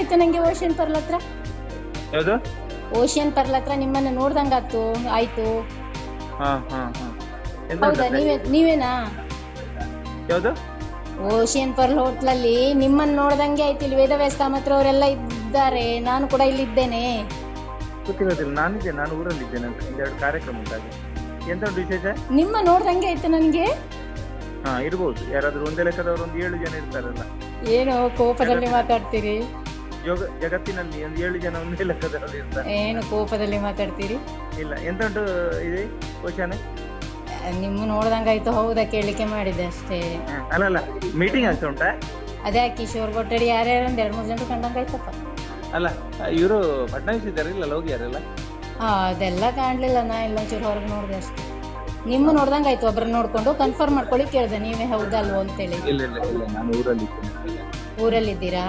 ನೋಡ್ದಂಗಾಯ್ತು ನಂಗೆ ocean pearl ಹತ್ರ. ಯಾವುದು? ಓಷನ್ ಪರ್ಲ್ ಹತ್ರ ನಿಮ್ಮನ್ನ ನೋಡ್ದಂಗಾಯ್ತು ಆಯ್ತು. ಹಾ ಹಾ ಹಾ. ಎಂತ ಹೌದಾ? ನೀವೇನಾ? ಯಾವುದು? ಓಷಿಯನ್ ಪರ್ಲ್ ಹೋಟ್ಲಲ್ಲಿ ನಿಮ್ಮನ್ನ ನೋಡ್ದಂಗೆ ಆಯ್ತು. ಇಲ್ಲಿ ವೇದವ್ಯಾಸ ಕಾಮತ್ರ ಅವರೆಲ್ಲ ಇದ್ದಾರೆ, ನಾನು ಕೂಡ ಇಲ್ಲಿದ್ದೇನೆ. ಗೊತ್ತಿರೋದಿಲ್ಲ. ನಾನು ಊರಲ್ಲಿದ್ದೇನೆ ಅಂತ. ಒಂದೆರಡು ಕಾರ್ಯಕ್ರಮ ಉಂಟಾಗ. ಎಂತ ಉಂಟು ವಿಶೇಷ? ನಿಮ್ಮ ನೋಡ್ದಂಗೆ ಆಯ್ತು ನನಗೆ. ಹಾ, ಇರ್ಬೋದು. ಯಾರಾದ್ರೂ ಒಂದೇ ಲೆಕ್ಕದವರು ಒಂದು 7 ಜನ ಇರ್ತಾರಲ್ಲ. ಏನು ಕೋಪದಲ್ಲಿ ಮಾತಾಡ್ತೀರಿ? ಜಗತ್ತಿನಲ್ಲಿ ಒಂದು 7 ಜನ ಒಂದೇ ಲೆಕ್ಕದಲ್ಲಿ ಇರ್ತಾರೆ. ಏನು ಕೋಪದಲ್ಲಿ ಮಾತಾಡ್ತೀರಿ? ಇಲ್ಲ, ಎಂತ ಉಂಟು ಇದೆ ಕ್ವಶನ್? ನಿಮ್ಮ ನೋಡ್ದಂಗಾಯ್ತು. ಹೌದಾ ಕೇಳಲಿಕ್ಕೆ ಮಾಡಿದೆ ಅಷ್ಟೇ. ಅಲ್ಲ, ಮೀಟಿಂಗ್ ಆಗ್ತಾ ಉಂಟಾ? ಅದೇ ಕಿಶೋರ್ ಕೊಠಡಿ ಯಾರ್ಯಾರು ಒಂದ್ 2-3 ಜನ ಕಂಡಂಗಾಯ್ತಪ್ಪ. ಅಲ್ಲ, ಇವರು ಫಡ್ನವೀಸ್ ಇದ್ದಾರೆ, ಇಲ್ಲ ಹೋಗಿಯಾರಲ್ಲ? ಅದೆಲ್ಲ ಕಾಣ್ಲಿಲ್ಲ. ನಾ ಇಲ್ಲೊಂಚೂರು ಹೊರಗೆ ನೋಡಿದೆ ಅಷ್ಟೇ. ನಿಮ್ಮ ನೋಡ್ದಂಗಾಯ್ತು. ಒಬ್ರನ್ನ ನೋಡ್ಕೊಂಡು ಕನ್ಫರ್ಮ್ ಮಾಡ್ಕೊಳ್ಳಿ ಕೇಳಿದೆ, ನೀವೇ ಹೌದಲ್ವೋ ಅಂತೇಳಿ. ಇಲ್ಲ, ನಾನು ಊರಲ್ಲಿದ್ದೀರಾ?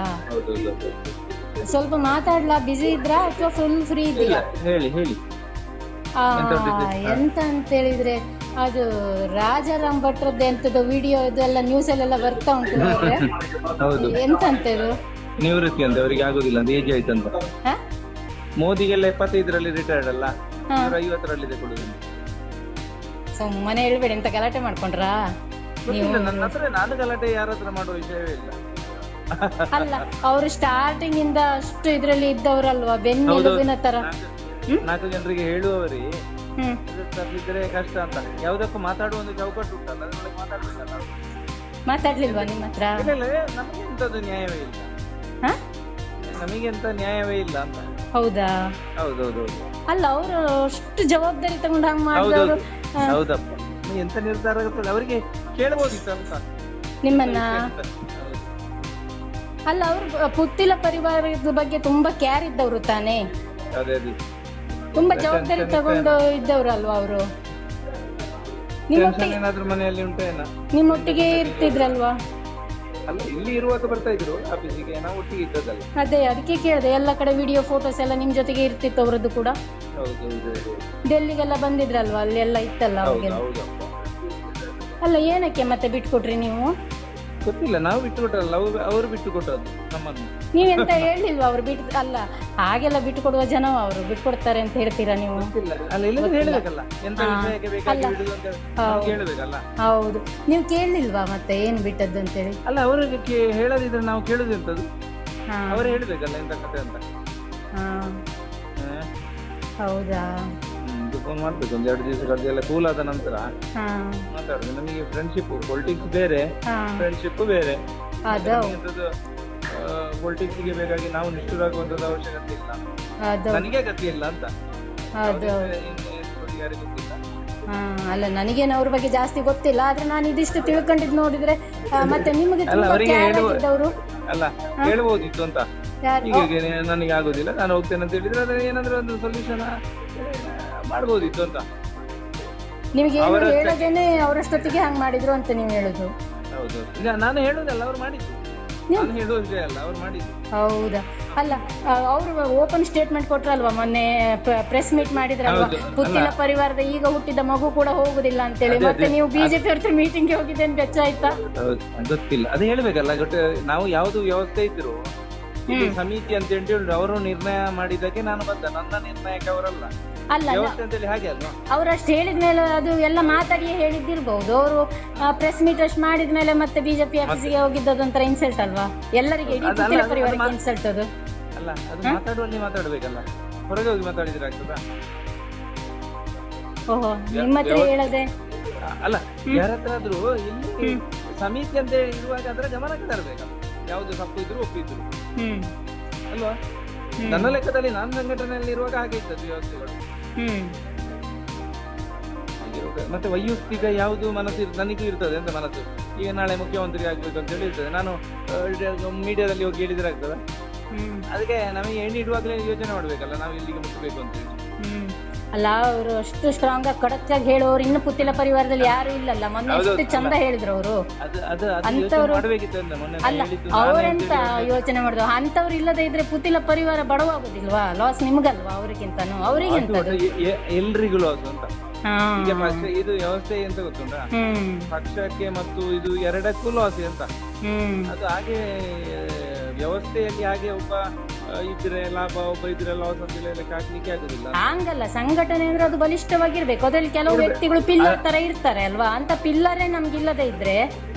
ಸ್ವಲ್ಪ ಮಾತಾಡ್ಲಾ? ಬಿಸಿ ಇದ್ರಾ ಅಥವಾ ಫುಲ್ ಫ್ರೀ ಇದ್ದೀರಾ? ಹೇಳಿ. ಎಂತ ಅಂತ ಹೇಳಿದ್ರೆ, ಅದು ರಾಜಾರಾಮ್ ಭಟ್ರದ್ದು ಎಂತದ್ದು ವಿಡಿಯೋ ಇದೆಲ್ಲ ನ್ಯೂಸ್ ಅಲ್ಲೆಲ್ಲ ಬರ್ತಾ ಉಂಟು ನೋಡ್ರೆ. ಎಂತ ಅಂತದು? ನಿವೃತ್ತಿ ಅಂತ, ಅವರಿಗೆ ಆಗುದಿಲ್ಲ ಅಂತ, ಏಜ್ ಆಯ್ತಂತ. ಮೋದಿಗೆಲ್ಲ 75ರಲ್ಲಿ ರಿಟೈರ್ಡ್ ಅಲ್ಲ, 50ರಲ್ಲಿದೆ ಕೊಡುದು. ಸುಮ್ಮನೆ ಹೇಳ್ಬೇಡಿ. ಎಂತ ಗಲಾಟೆ ಮಾಡ್ಕೊಂಡ್ರಾ ನೀವು? ನನ್ನ ಹತ್ರ ನಾನು ಗಲಾಟೆ ಯಾರ ಹತ್ರ ಮಾಡುವ ವಿಷಯವೇ ಇಲ್ಲ. ಅಲ್ಲ, ಅವರು ಸ್ಟಾರ್ಟಿಂಗ್ ಇಂದ ಅಷ್ಟು ಇದ್ರಲ್ಲಿ ಇದ್ದವರಲ್ವಾ, ಬೆನ್ನೆಲುಬಿನ ತರ. 4 ಜನರಿಗೆ ಹೇಳುವವರೇ ತಪ್ಪಿದ್ರೆ ಕಷ್ಟ ಅಂತ. ಯಾವುದಕ್ಕೂ ಮಾತಾಡುವ ಒಂದು ಚೌಕಟ್ಟು ಉಂಟಲ್ಲ, ಅದರೊಳಗೆ ಮಾತಾಡ್ಬೇಕಲ್ಲ. ಮಾತಾಡ್ಲಿಲ್ವಾ ನಿಮ್ಮ ಹತ್ರ? ಇಲ್ಲ, ನಮಗೆ ಎಂತದ್ದು ನ್ಯಾಯವೇ ಇಲ್ಲ. ನಮಗೆ ಎಂತ ನ್ಯಾಯವೇ ಇಲ್ಲ ಅಂತ. ಹೌದಾ? ಹೌದೌದು. ಅಲ್ಲ, ಅವರು ಅಷ್ಟು ಜವಾಬ್ದಾರಿ ತಗೊಂಡು ಹಂಗ್ ಮಾಡಿದವರು. ಹೌದಪ್ಪ, ಎಂತ ನಿರ್ಧಾರ ಆಗುತ್ತದೆ ಅವರಿಗೆ ಕೇಳಬಹುದಿತ್ತು ಅಂತ ನಿಮ್ಮನ್ನ. ಅಲ್ಲ, ಅವರು ಪುತ್ತಿಲ ಪರಿವಾರದ ಬಗ್ಗೆ ತುಂಬಾ ಕೇರ್ ಇದ್ದವರು ತಾನೇ. ಅದೇ ತುಂಬಾ ಜವಾಬ್ದಾರಿ ತಗೊಂಡು ಇದ್ದವ್ರು ಅಲ್ವಾ ಅವರು? ಏನಾದ್ರೂ ಮನೆಯಲ್ಲಿ ಉಂಟೇನ? ನಿಮ್ಮೊಟ್ಟಿಗೆ ಇರ್ತಿದ್ರಲ್ವಾ? ಅಲ್ಲ, ಇಲ್ಲಿ ಇರುವಾಗ ಬರ್ತಾ ಇದ್ರು ಆಫೀಸಿಗೆ, ನಾವು ಒಟ್ಟಿಗೆ ಇದ್ದದಲ್ಲ. ಅದೇ, ಅದಕ್ಕೆ ಕೇಳಿದೆ. ಎಲ್ಲ ಕಡೆ ವಿಡಿಯೋ ಫೋಟೋಸ್ ಎಲ್ಲ ನಿಮ್ ಜೊತೆಗೆ ಇರ್ತಿತ್ತು ಅವರದ್ದು ಕೂಡ. ಡೆಲ್ಲಿಗೆಲ್ಲ ಬಂದಿದ್ರಲ್ವಾ, ಅಲ್ಲಿ ಎಲ್ಲ ಇತ್ತಲ್ಲ ಅವ್ರಿಗೆಲ್ಲ. ಅಲ್ಲ, ಏನಕ್ಕೆ ಮತ್ತೆ ಬಿಟ್ಕೊಟ್ರಿ ನೀವು? ಗೊತ್ತಿಲ್ಲ, ನಾವು ಬಿಟ್ಟು ಕೊಟ್ಟಲ್ಲ, ಅವರು ಬಿಟ್ಟು ಕೊಟ್ಟದ್ದು ನಮ್ಮನ್ನು. ನೀವೆಂತ ಹೇಳಿಲ್ವಾ ಅವ್ರು ಬಿಟ್ಟು? ಅಲ್ಲ, ಹಾಗೆಲ್ಲ ಬಿಟ್ಟು ಕೊಡುವ ಜನ ಅವರು ಬಿಟ್ಕೊಡ್ತಾರೆ ಅಂತ ಹೇಳ್ತೀರಾ ನೀವು? ಹೇಳ್ಬೇಕಲ್ಲ, ಎಂತ ವಿಷಯಕ್ಕೆ ಬೇಕಾಗಿ ಬಿಡುದು ಅಂತ ಹೇಳ್ಬೇಕಲ್ಲ. ಹೌದು, ನೀವು ಕೇಳಲಿಲ್ವಾ ಮತ್ತೆ ಏನ್ ಬಿಟ್ಟದ್ದು ಅಂತೇಳಿ? ಅಲ್ಲ, ಅವರಿಗೆ ಹೇಳದಿದ್ರೆ ನಾವು ಕೇಳುದು ಎಂತದ್ದು? ಅವರು ಹೇಳ್ಬೇಕಲ್ಲ ಎಂತ ಕತೆ ಅಂತ. ಹೌದಾ? ಫೋನ್ ಮಾಡ್ಬೇಕು ಒಂದು 2 ದಿವಸಗಳೆಲ್ಲ ಕೂಲ್ ಆದ ನಂತರ ಮಾತಾಡುದು. ನಮಗೆ ಫ್ರೆಂಡ್ಶಿಪ್, ಪೊಲಿಟಿಕ್ಸ್ ಬೇರೆ, ಫ್ರೆಂಡ್ಶಿಪ್ ಬೇರೆ. ಪೊಲಿಟಿಕ್ಸ್ ಗೆ ಬೇಕಾಗಿ ನಾವು ನಿಷ್ಠುರಾಗುವಂತದ್ದು ಅವಶ್ಯಕತೆ ಇಲ್ಲ, ನನಗೆ ಗತಿ ಇಲ್ಲ ಅಂತ. ಗೊತ್ತಿಲ್ಲ. ಅಲ್ಲ, ನನಗೇನು ಅವ್ರ ಬಗ್ಗೆ ಜಾಸ್ತಿ ಗೊತ್ತಿಲ್ಲ, ಆದ್ರೆ ನಾನು ಇದಿಷ್ಟು ತಿಳ್ಕೊಂಡಿದ್ ನೋಡಿದ್ರೆ ಮತ್ತೆ ನಿಮಗೆ ಅಲ್ಲ ಹೇಳ್ಬೋದಿತ್ತು ಅಂತ. ಹೀಗೆ ನನಗೆ ಆಗುದಿಲ್ಲ, ನಾನು ಹೋಗ್ತೇನೆ ಅಂತ ಹೇಳಿದ್ರೆ ಅದ್ರ ಏನಾದ್ರೂ ಒಂದು ಸೊಲ್ಯೂಷನ್ ಮಾಡ್ಬೋದಿತ್ತು ಅಂತ. ನಿಮಗೆ ಹೇಳದೇನೆ ಅವರಷ್ಟೊತ್ತಿಗೆ ಹಂಗ್ ಮಾಡಿದ್ರು ಅಂತ ನೀವು ಹೇಳುದು? ಹೌದು, ನಾನು ಹೇಳುದಲ್ಲ, ಅವ್ರು ಮಾಡಿದ್ದು. ನಾನು ಹೇಳುವ ವಿಷಯ ಅಲ್ಲ, ಅವ್ರು ಮಾಡಿದ್ದು. ಹೌದಾ? ಅಲ್ಲ, ಅವರು ಓಪನ್ ಸ್ಟೇಟ್ಮೆಂಟ್ ಕೊಟ್ರಲ್ವಾ ಮೊನ್ನೆ, ಪ್ರೆಸ್ ಮೀಟ್ ಮಾಡಿದ್ರಲ್ವಾ, ಪುತ್ತಿಲ ಪರಿವಾರದ ಈಗ ಹುಟ್ಟಿದ ಮಗು ಕೂಡ ಹೋಗುದಿಲ್ಲ ಅಂತೇಳಿ. ಮತ್ತೆ ನೀವು ಬಿಜೆಪಿ ಅವ್ರ ಮೀಟಿಂಗ್ ಗೆ ಹೋಗಿದ್ದೇನೆ ಬೆಚ್ಚ ಆಯ್ತಾ? ಗೊತ್ತಿಲ್ಲ, ಅದು ಹೇಳ್ಬೇಕಲ್ಲ. ನಾವು ಯಾವ್ದು ವ್ಯವಸ್ಥೆ ಇದ್ರು ಸಮಿತಿ ಅಂತ ಹೇಳಿ ಅವರು ನಿರ್ಣಯ ಮಾಡಿದಕ್ಕೆ ನಾನು ಬಂದ, ನನ್ನ ನಿರ್ಣಯಕ್ಕೆ ಅವರಲ್ಲ. ಅಲ್ಲ, ಹಾಗೆ ಅಲ್ವಾ? ಅವರಷ್ಟು ಹೇಳಿದ್ಮೇಲೆ ಅದು ಎಲ್ಲ ಮಾತಾಡಿಯೇ ಹೇಳಿದ್ದಿರ್ಬಹುದು. ಅವರು ಪ್ರೆಸ್ ಮೀಟ್ ಅಷ್ಟು ಮಾಡಿದ್ಮೇಲೆ ಮತ್ತೆ ಬಿಜೆಪಿ ಆಫೀಸಿಗೆ ಹೋಗಿದ್ದದು ಒಂಥರ ಇನ್ಸಲ್ಟ್ ಅಲ್ವಾ ಎಲ್ಲರಿಗೆ, ಇಡೀ ಪುತ್ತಿಲ ಪರಿವಾರಕ್ಕೆ ಇನ್ಸಲ್ಟ್ ಅದು. ಅಲ್ಲ, ಅದು ಮಾತಾಡುವಲ್ಲಿ ಮಾತಾಡ್ಬೇಕಲ್ಲ, ಹೊರಗೆ ಹೋಗಿ ಮಾತಾಡಿದ್ರೆ ಆಗ್ತದಾ? ಓಹೋ, ನಿಮ್ಮ ಹತ್ರ ಹೇಳದೆ? ಅಲ್ಲ, ಯಾರ ಹತ್ರ ಆದ್ರೂ ಇಲ್ಲಿ ಸಮಿತಿ ಅಂತ ಇರುವಾಗ ಅದರ ಗಮನಕ್ಕೆ ತರಬೇಕಲ್ಲ. ಯಾವ್ದು ತಪ್ಪು ಇದ್ರು ಒಪ್ಪಿದ್ರು ಅಲ್ವಾ? ನನ್ನ ಲೆಕ್ಕದಲ್ಲಿ ನಾನು ಸಂಘಟನೆಯಲ್ಲಿ ಇರುವಾಗ ಹಾಗೆ ಇದ್ದದ್ದು ವ್ಯವಸ್ಥೆಗಳು. ಮತ್ತೆ ವೈಯಕ್ತಿಕ ಯಾವುದು ಮನಸ್ಸು ನನಗೂ ಇರ್ತದೆ ಅಂತ ಮನಸ್ಸು. ಈಗ ನಾಳೆ ಮುಖ್ಯಮಂತ್ರಿ ಆಗ್ಬೇಕು ಅಂತ ಹೇಳಿ ಇರ್ತದೆ, ನಾನು ಮೀಡಿಯಾದಲ್ಲಿ ಹೋಗಿ ಹೇಳಿದ್ರೆ ಆಗ್ತದೆ. ಅದಕ್ಕೆ ನಮಗೆ ಎಣ್ಣೆ ಇಡುವಾಗಲೇ ಯೋಚನೆ ಮಾಡ್ಬೇಕಲ್ಲ, ನಾವು ಇಲ್ಲಿಗೆ ಮುಟ್ಟಬೇಕು ಅಂತ ಹೇಳಿ. ಅಲ್ಲ, ಅವರು ಅಷ್ಟು ಸ್ಟ್ರಾಂಗ್ ಆಗಿ ಖಡಕ್ ಆಗಿ ಹೇಳೋರು ಇನ್ನು ಪುತ್ತಿಲ ಪರಿವಾರದಲ್ಲಿ ಯಾರು ಇಲ್ಲಲ್ಲ. ಮೊನ್ನೆ ಎಷ್ಟು ಚಂದ ಹೇಳಿದ್ರು ಅವರು. ಅಂತವ್ರು ಅಲ್ಲ, ಅವರೆಂತ ಯೋಚನೆ ಮಾಡಿದ್ರು? ಅಂತವ್ರು ಇಲ್ಲದೆ ಇದ್ರೆ ಪುತ್ತಿಲ ಪರಿವಾರ ಬಡವಾಗುದಿಲ್ವಾ? ಲಾಸ್ ನಿಮ್ಗಲ್ವಾ ಅವರಿಗಿಂತಾನು? ಅವರಿಗೆಂತ ಎಲ್ರಿಗೂ ಲಾಸ್ ಅಂತ. ಇದು ವ್ಯವಸ್ಥೆ ಎಂತ ಗೊತ್ತುಂಟಾ? ಪಕ್ಷಕ್ಕೆ ಮತ್ತು ಇದು ಎರಡಕ್ಕೂ ಲಾಸ್ ಅಂತ. ಅದು ಹಾಗೆ ವ್ಯವಸ್ಥೆಯಲ್ಲಿ ಹಾಗೆ ಒಬ್ಬ ಇದ್ರೆ ಲಾಭ, ಒಬ್ಬ ಇದ್ರೆ ಲಾಸ್ ಅಂತ ಲೆಕ್ಕ ಹಾಕ್ಲಿಕ್ಕೆ ಆಗುದಿಲ್ಲ. ಹಂಗಲ್ಲ, ಸಂಘಟನೆ ಅಂದ್ರೆ ಅದು ಬಲಿಷ್ಠವಾಗಿರ್ಬೇಕು. ಅದ್ರಲ್ಲಿ ಕೆಲವು ವ್ಯಕ್ತಿಗಳು ಪಿಲ್ಲರ್ ತರ ಇರ್ತಾರೆ ಅಲ್ವಾ, ಅಂತ ಪಿಲ್ಲರೇ ನಮ್ಗೆ ಇಲ್ಲದೆ ಇದ್ರೆ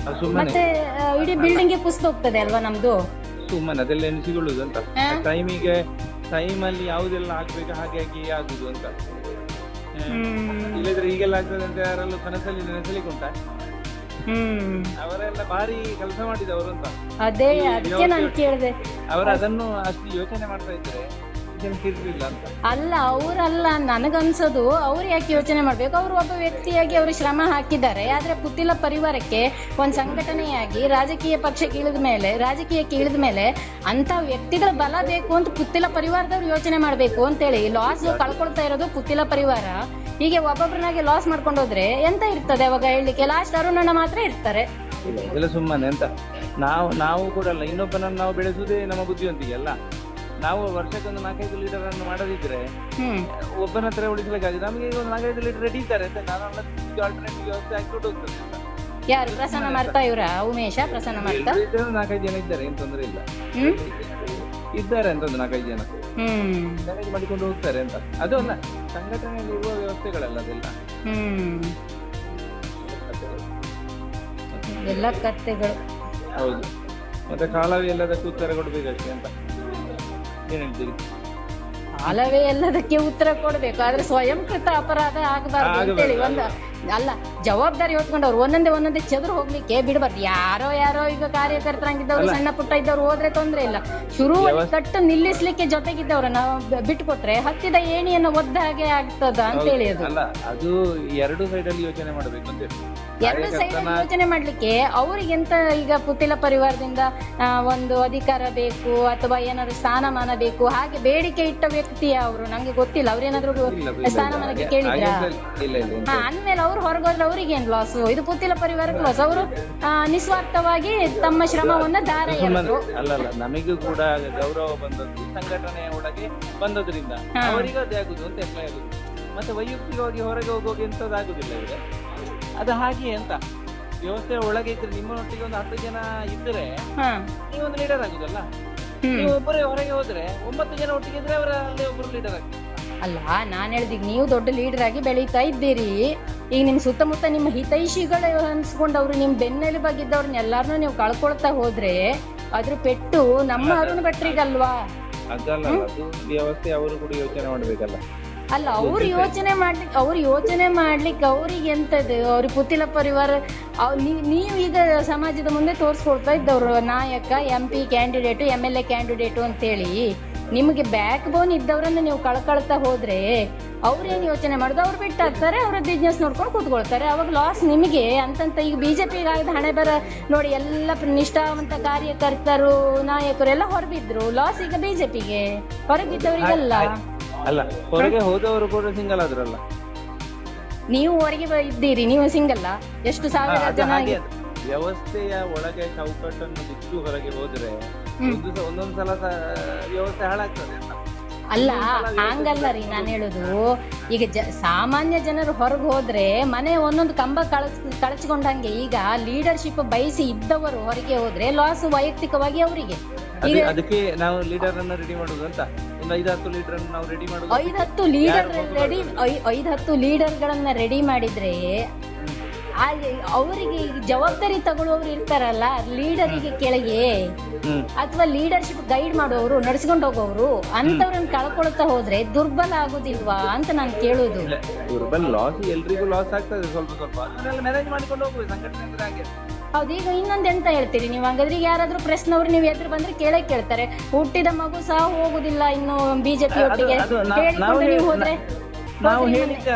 ಮತ್ತೆ ಇಡೀ ಬಿಲ್ಡಿಂಗ್ ಕುಸಿದು ಹೋಗ್ತದೆ ಅಲ್ವಾ ನಮ್ದು. ಸುಮ್ಮನೆ ಅದೆಲ್ಲ ಎಣಿಸಿಕೊಳ್ಳುದು ಅಂತ, ಟೈಮಲ್ಲಿ ಯಾವುದೆಲ್ಲ ಆಗ್ಬೇಕು ಹಾಗೆ ಆಗಿ ಆಗುದು ಅಂತ. ಇಲ್ಲದ್ರೆ ಈಗೆಲ್ಲ ಆಗ್ತದೆ ಅಂತ ಯಾರೆಲ್ಲ ಕನಸಲ್ಲಿ ನೆನೆಸಲಿಕ್ಕೆ ಉಂಟಾ? ಅವರೆಲ್ಲ ಭಾರಿ ಕೆಲಸ ಮಾಡಿದವರು ಅಂತ. ಅದೇ ಅದಕ್ಕೆ ನಾನು ಕೇಳಿದೆ, ಅವರು ಅದನ್ನು ಅಷ್ಟು ಯೋಚನೆ ಮಾಡ್ತಾ ಇದ್ರೆ ಇರ್ಲಿಲ್ಲ ಅಂತ. ಅಲ್ಲ, ಅವರಲ್ಲ, ನನಗನ್ಸೋದು ಅವ್ರು ಯಾಕೆ ಯೋಚನೆ ಮಾಡ್ಬೇಕು. ಅವರು ಒಬ್ಬ ವ್ಯಕ್ತಿಯಾಗಿ ಅವರು ಶ್ರಮ ಹಾಕಿದ್ದಾರೆ. ಆದ್ರೆ ಪುತ್ತಿಲ ಪರಿವಾರಕ್ಕೆ ಒಂದು ಸಂಘಟನೆಯಾಗಿ ರಾಜಕೀಯಕ್ಕೆ ಇಳಿದ ಮೇಲೆ ಅಂತ ವ್ಯಕ್ತಿಗಳ ಬಲ ಬೇಕು ಅಂತ ಪುತ್ತಿಲ ಪರಿವಾರದವ್ರು ಯೋಚನೆ ಮಾಡ್ಬೇಕು ಅಂತೇಳಿ. ಲಾಸ್ ಕಳ್ಕೊಳ್ತಾ ಇರೋದು ಪುತ್ತಿಲ ಪರಿವಾರ. ಹೀಗೆ ಒಬ್ಬೊಬ್ಬರನ್ನಾಗಿ ಲಾಸ್ ಮಾಡ್ಕೊಂಡು ಹೋದ್ರೆ ಎಂತ ಇರ್ತದೆ ಅವಾಗ ಹೇಳಲಿಕ್ಕೆ? ಲಾಸ್ಟ್ ಅರುಣಣ್ಣ ಮಾತ್ರ ಇರ್ತಾರೆ. ಇಲ್ಲ ಸುಮ್ಮನೆ ಅಂತ ನಾವು ಕೂಡ ಅಲ್ಲ, ಇನ್ನೊಬ್ಬನನ್ನು ನಾವು ಬೆಳೆಸುವುದೇ ನಮ್ಮ ಬುದ್ಧಿವಂತಿಗೆ ಅಲ್ಲ. ನಾವು ವರ್ಷಕ್ಕೊಂದು 4-5 ಲೀಟರ್ ಅನ್ನು ಮಾಡದಿದ್ರೆ ಒಬ್ಬನ ಹತ್ರ ಉಳಿಸಬೇಕಾಗಿದೆ. ನಮಗೆ ಈಗ ಒಂದು 4-5 ಲೀಟರ್ ರೆಡಿ ಇದ್ದಾರೆ ಅಂತ ನಾನು ಆಲ್ಟರ್ನೇಟಿವ್ ವ್ಯವಸ್ಥೆ ಹಾಕಿಕೊಂಡು ಹೋಗ್ತದೆ ಅಂತ. ಯಾರು ಪ್ರಸನ್ನ ಮಾಡ್ತಾ ಇವ್ರ ಉಮೇಶ ಪ್ರಸನ್ನ ಮಾಡ್ತಾ 4-5 ಜನ ಇದ್ದಾರೆ, ಏನ್ ತೊಂದರೆ ಇಲ್ಲ, ಇದ್ದಾರೆ ಅಂತ ಒಂದು 4-5 ಜನ ಮ್ಯಾನೇಜ್ ಮಾಡಿಕೊಂಡು ಹೋಗ್ತಾರೆ ಅಂತ. ಅದು ಅಲ್ಲ, ಸಂಘಟನೆಯಲ್ಲಿ ಇರುವ ವ್ಯವಸ್ಥೆಗಳಲ್ಲ ಅದೆಲ್ಲ. ಎಲ್ಲ ಕತ್ತೆಗಳು. ಹೌದು, ಮತ್ತೆ ಕಾಲವೇ ಎಲ್ಲದಕ್ಕೂ ಉತ್ತರ ಕೊಡ್ಬೇಕಷ್ಟೇ ಅಂತ. ಏನ್ ಹೇಳ್ತೀರಿ? ಕಾಲವೇ ಎಲ್ಲದಕ್ಕೆ ಉತ್ತರ ಕೊಡ್ಬೇಕು, ಆದ್ರೆ ಸ್ವಯಂಕೃತ ಅಪರಾಧ ಆಗಬಾರ್ದು ಅಂತೇಳಿ ಒಂದು ಅಲ್ಲ, ಜವಾಬ್ದಾರಿ ಹೊತ್ಕೊಂಡವ್ರು ಒಂದೊಂದೇ ಚದುರು ಹೋಗ್ಲಿಕ್ಕೆ ಬಿಡಬಾರ್ದು. ಯಾರೋ ಈಗ ಕಾರ್ಯಕರ್ತರಾಗಿದ್ದವ್ರು, ಸಣ್ಣ ಪುಟ್ಟ ಇದ್ದವ್ರು ಹೋದ್ರೆ ತೊಂದ್ರೆ ಇಲ್ಲ. ಶುರುವಲ್ಲಿ ಕಟ್ಟು ನಿಲ್ಲಿಸ್ಲಿಕ್ಕೆ ಜೊತೆಗಿದ್ದವ್ರ ನಾವು ಬಿಟ್ಕೊಟ್ರೆ ಹತ್ತಿದ ಏಣಿಯನ್ನು ಒದ್ದ ಹಾಗೆ ಆಗ್ತದ ಅಂತ ಹೇಳಿ. ಅದು ಎರಡು ಸೈಡ್ ಅಲ್ಲಿ ಯೋಚನೆ ಮಾಡಬೇಕು ಅಂತ ಹೇಳಿ. ಎರಡು ಸೈಡ್ ಯೋಚನೆ ಮಾಡ್ಲಿಕ್ಕೆ ಅವ್ರಿಗೆಂತ ಈಗ ಪುತ್ತಿಲ ಪರಿವಾರದಿಂದ ಒಂದು ಅಧಿಕಾರ ಬೇಕು ಅಥವಾ ಏನಾದ್ರು ಸ್ಥಾನಮಾನ ಬೇಕು ಹಾಗೆ ಬೇಡಿಕೆ ಇಟ್ಟ ವ್ಯಕ್ತಿ ಅವರು, ನಂಗೆ ಗೊತ್ತಿಲ್ಲ ಅವ್ರೇನಾದ್ರು ಸ್ಥಾನಮಾನಕ್ಕೆ ಕೇಳಿದ್ರ ಅಂದ್ಮೇಲೆ ಅವ್ರು ಹೊರಗೋದ್ರೆ ಅವ್ರಿಗೆ ಏನ್ ಲಾಸ್? ಇದು ಪುತ್ತಿಲ ಪರಿವಾರಕ್ಕೆ ಲಾಸ್. ಅವರು ನಿಸ್ವಾರ್ಥವಾಗಿ ತಮ್ಮ ಶ್ರಮವನ್ನ ದಾರ ಎರೆದ್ರು. ಅಲ್ಲ, ನಮಗೂ ಕೂಡ ಗೌರವ ಬಂದದ್ದು ಸಂಘಟನೆಯ ಒಳಗೆ ಬಂದದ್ರಿಂದ ಅವರಿಗೂ ಅದೇ ಆಗುದು ಅಂತ ಎಪ್ಲೈ ಆಗುದು. ಮತ್ತೆ ವೈಯಕ್ತಿಕವಾಗಿ ಹೊರಗೆ ಹೋಗೋಕೆ ಎಂತದಾಗುದಿಲ್ಲ ಇದೆ. ಅದು ಹಾಗೆ ಅಂತ ವ್ಯವಸ್ಥೆ ಒಳಗೆ ಇದ್ರೆ ನಿಮ್ಮೊಟ್ಟಿಗೆ ಒಂದು 10 ಜನ ಇದ್ರೆ ನೀವೊಂದು ಲೀಡರ್ ಆಗುದಲ್ಲ. ನೀವು ಒಬ್ಬರೇ ಹೊರಗೆ ಹೋದ್ರೆ 9 ಜನ ಒಟ್ಟಿಗೆ ಇದ್ರೆ ಅವರ ಅಲ್ಲಿ ಒಬ್ಬರು ಲೀಡರ್ ಆಗ್ತಾರೆ. ಅಲ್ಲ, ನಾನ್ ಹೇಳಿದೀಗ ನೀವು ದೊಡ್ಡ ಲೀಡರ್ ಆಗಿ ಬೆಳೀತಾ ಇದ್ದೀರಿ. ಈಗ ನಿಮ್ ಸುತ್ತಮುತ್ತ ನಿಮ್ಮ ಹಿತೈಷಿಗಳು ಅನ್ಸ್ಕೊಂಡವ್ರು, ನಿಮ್ ಬೆನ್ನೆಲು ಬಗ್ಗಿದ್ದವ್ರನ್ನ ಎಲ್ಲಾರನ್ನೂ ನೀವು ಕಳ್ಕೊಳ್ತಾ ಹೋದ್ರೆ ಅದ್ರ ಪೆಟ್ಟು ನಮ್ಮ ಅರುಣ್ ಭಟ್ರಿಗಲ್ವಾ? ಅದಲ್ಲ, ಅದು ವ್ಯವಸ್ಥೆ ಅವರು ಕೂಡ ಯೋಚನೆ ಮಾಡ್ಬೇಕಲ್ಲ. ಅಲ್ಲ, ಅವ್ರು ಯೋಚನೆ ಮಾಡ್ಲಿಕ್ಕೆ ಅವ್ರಿಗೆ ಎಂತದ್ದು? ಅವ್ರಿಗೆ ಪುತ್ತಿಲ ಪರಿವಾರ ನೀವು ಈಗ ಸಮಾಜದ ಮುಂದೆ ತೋರ್ಸ್ಕೊಳ್ತಾ ಇದ್ದವ್ರು ನಾಯಕ, MP ಕ್ಯಾಂಡಿಡೇಟು, MLA ಕ್ಯಾಂಡಿಡೇಟು ಅಂತೇಳಿ. ನಿಮ್ಗೆ ಬ್ಯಾಕ್ ಬೋನ್ ಇದ್ದವ್ರನ್ನ ನೀವು ಕಳ್ಕೊಳ್ತಾ ಹೋದ್ರೆ ಅವ್ರೇನ್ ಯೋಚನೆ ಮಾಡುದು? ಅವ್ರು ಬಿಟ್ಟಾಗ್ತಾರೆ, ಅವ್ರ ಬಿಸ್ನೆಸ್ ನೋಡ್ಕೊಂಡು ಕೂತ್ಕೊಳ್ತಾರೆ. ಅವಾಗ ಲಾಸ್ ನಿಮಗೆ ಅಂತಂತ. ಈಗ ಬಿಜೆಪಿಗೆ ಆಗಿದ ಹಣೆ ಬರ ನೋಡಿ, ಎಲ್ಲ ನಿಷ್ಠಾವಂತ ಕಾರ್ಯಕರ್ತರು ನಾಯಕರು ಎಲ್ಲ ಹೊರಬಿದ್ರು. ಲಾಸ್ ಈಗ ಬಿಜೆಪಿಗೆ, ಹೊರಗಿದ್ದವರಿಗೆಲ್ಲ ಅಲ್ಲ. ಹೊರಗೆ ಹೋದವರು ಕೂಡ ಸಿಂಗಲ್ ಆದ್ರಲ್ಲ. ನೀವು ಹೊರಗೆ ಇದ್ದೀರಿ, ನೀವು ಸಿಂಗಲ್. ಎಷ್ಟು ಸಾವಿರ ಜನ ವ್ಯವಸ್ಥೆಯ ಒಳಗೆ ಚೌಕಟ್ಟನ್ನು ಬಿಟ್ಟು ಹೊರಗೆ ಹೋದ್ರೆ ಒಂದೊಂದ್ ಸಲ ವ್ಯವಸ್ಥೆ ಹಾಳಾಗ್ತದೆ ಅಂತ. ಅಲ್ಲ, ಹಂಗಲ್ಲ ರೀ ನಾನು ಹೇಳುದು. ಈಗ ಸಾಮಾನ್ಯ ಜನರು ಹೊರಗೆ ಹೋದ್ರೆ ಮನೆ ಒಂದೊಂದು ಕಂಬ ಕಳಚ್ಕೊಂಡಂಗೆ. ಈಗ ಲೀಡರ್ಶಿಪ್ ಬಯಸಿ ಇದ್ದವರು ಹೊರಗೆ ಹೋದ್ರೆ ಲಾಸ್ ವೈಯಕ್ತಿಕವಾಗಿ ಅವರಿಗೆ. ಅದಕ್ಕೆ ನಾವು ಲೀಡರ್ ಅನ್ನು ರೆಡಿ ಮಾಡುದು ಅಂತ. ಒಂದು 5-10 ಲೀಡರ್ ಅನ್ನು ನಾವು ರೆಡಿ ಮಾಡುದು. 5-10 ಲೀಡರ್ಗಳನ್ನ ರೆಡಿ ಮಾಡಿದ್ರೆ ಅವರಿಗೆ ಜವಾಬ್ದಾರಿ ತಗೊಳ್ಳೋರು ಇರ್ತಾರಲ್ಲ, ಲೀಡರಿಗೆ ಕೆಳಗೆ ಅಥವಾ ಲೀಡರ್ಶಿಪ್ ಗೈಡ್ ಮಾಡುವವರು, ನಡ್ಸ್ಕೊಂಡು ಹೋಗೋರು, ಅಂತವ್ರನ್ನ ಕಳ್ಕೊಳ್ತಾ ಹೋದ್ರೆ ದುರ್ಬಲ ಆಗುದಿಲ್ವಾ ಅಂತ ನಾನು ಕೇಳುದು. ದುರ್ಬಲ ಲಾಸ್ ಎಲ್ರಿಗೂ ಲಾಸ್ ಆಗ್ತದೆ ಸ್ವಲ್ಪ. ಅದನ್ನೆಲ್ಲ ಮ್ಯಾನೇಜ್ ಮಾಡ್ಕೊಂಡು ಹೋಗ್ಬೋದು ಸಂಘಟನೆ ಹಾಗೆ. ಹೌದು. ಈಗ ಇನ್ನೊಂದ್ ಎಂತ ಹೇಳ್ತೀರಿ ನೀವು? ಹಂಗಾದ್ರೆ ಈಗ ಯಾರಾದ್ರೂ ಪ್ರೆಸ್ನವ್ರು ನೀವು ಎದುರು ಬಂದ್ರೆ ಕೇಳ್ತಾರೆ, ಹುಟ್ಟಿದ ಮಗು ಸಹ ಹೋಗುದಿಲ್ಲ ಇನ್ನು ಬಿಜೆಪಿ ಒಟ್ಟಿಗೆ ನೀವು ಹೋದ್ರೆ. ನಾವು ಹೇಳಿದ್ದೆ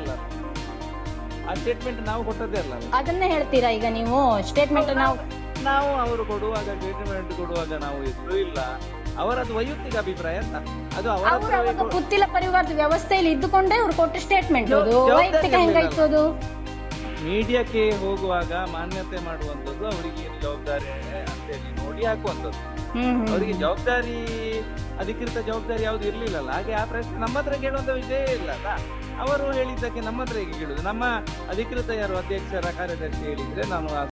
ಅಲ್ಲ, ಆ ಸ್ಟೇಟ್ಮೆಂಟ್ ನಾವು ಕೊಟ್ಟದ್ದೇ ಅಲ್ಲ. ಅದನ್ನೇ ಹೇಳ್ತೀರಾ ಈಗ ನೀವು? ಸ್ಟೇಟ್ಮೆಂಟ್ ನಾವು ಅವರು ಕೊಡುವಾಗ, ಸ್ಟೇಟ್ಮೆಂಟ್ ಕೊಡುವಾಗ ನಾವು ಇದ್ರು ಇಲ್ಲ, ಅವರದು ವೈಯಕ್ತಿಕ ಅಭಿಪ್ರಾಯ ಅಂತ. ಅದು ಅವರ ಪುತ್ತಿಲ ಪರಿವಾರದ ವ್ಯವಸ್ಥೆಯಲ್ಲಿ ಇದ್ದುಕೊಂಡೇ ಅವ್ರು ಕೊಟ್ಟ ಸ್ಟೇಟ್ಮೆಂಟ್. ವೈಯಕ್ತಿಕ ಹೆಂಗಾಯ್ತು ಅದು? ಮೀಡಿಯಾಕ್ಕೆ ಹೋಗುವಾಗ ಮಾನ್ಯತೆ ಮಾಡುವಂಥದ್ದು ಅವರಿಗೆ ಜವಾಬ್ದಾರಿ ಅಂತೇಳಿ ನೋಡಿ ಹಾಕುವಂಥದ್ದು. ಅವರಿಗೆ ಜವಾಬ್ದಾರಿ, ಅಧಿಕೃತ ಜವಾಬ್ದಾರಿ ಯಾವ್ದು ಇರ್ಲಿಲ್ಲಲ್ಲ. ಹಾಗೆ ಆ ಪ್ರಶ್ನೆ ನಮ್ಮ ಹತ್ರ ಕೇಳುವಂತ ವಿಷಯ ಇಲ್ಲ ಅಲ್ಲ. ಅವರು ಹೇಳಿದ್ದಕ್ಕೆ ನಮ್ಮ ಹತ್ರ ಹೇಗೆ ಕೇಳುದು? ನಮ್ಮ ಅಧಿಕೃತ ಯಾರು ಅಧ್ಯಕ್ಷರ ಕಾರ್ಯದರ್ಶಿ ಹೇಳಿದ್ರೆ ನಾನು